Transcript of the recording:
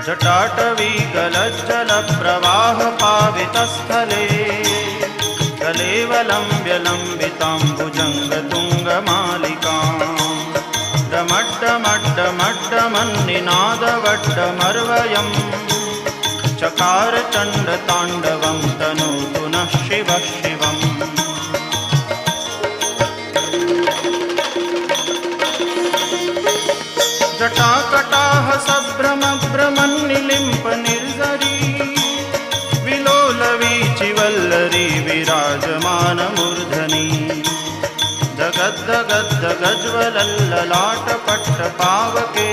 जटाटवी गलज्जलप्रवाह पावितस्थले कलेवलम्ब्य लम्बिताम्बुजङ्गतुङ्गमालिकाम् डमड्डमड्डमड्डमन्निनादवड्डमर्वयम् चकार चण्डताण्डवं तनोतु नः शिवः शिवम्। जटाकटाह सभ्रमभ्रमन्निलिम्प निर्झरी विलोलवीचिवल्लरी विराजमानमूर्धनि जगद्दगद्दगज्वलल्ललाटपट्टपावके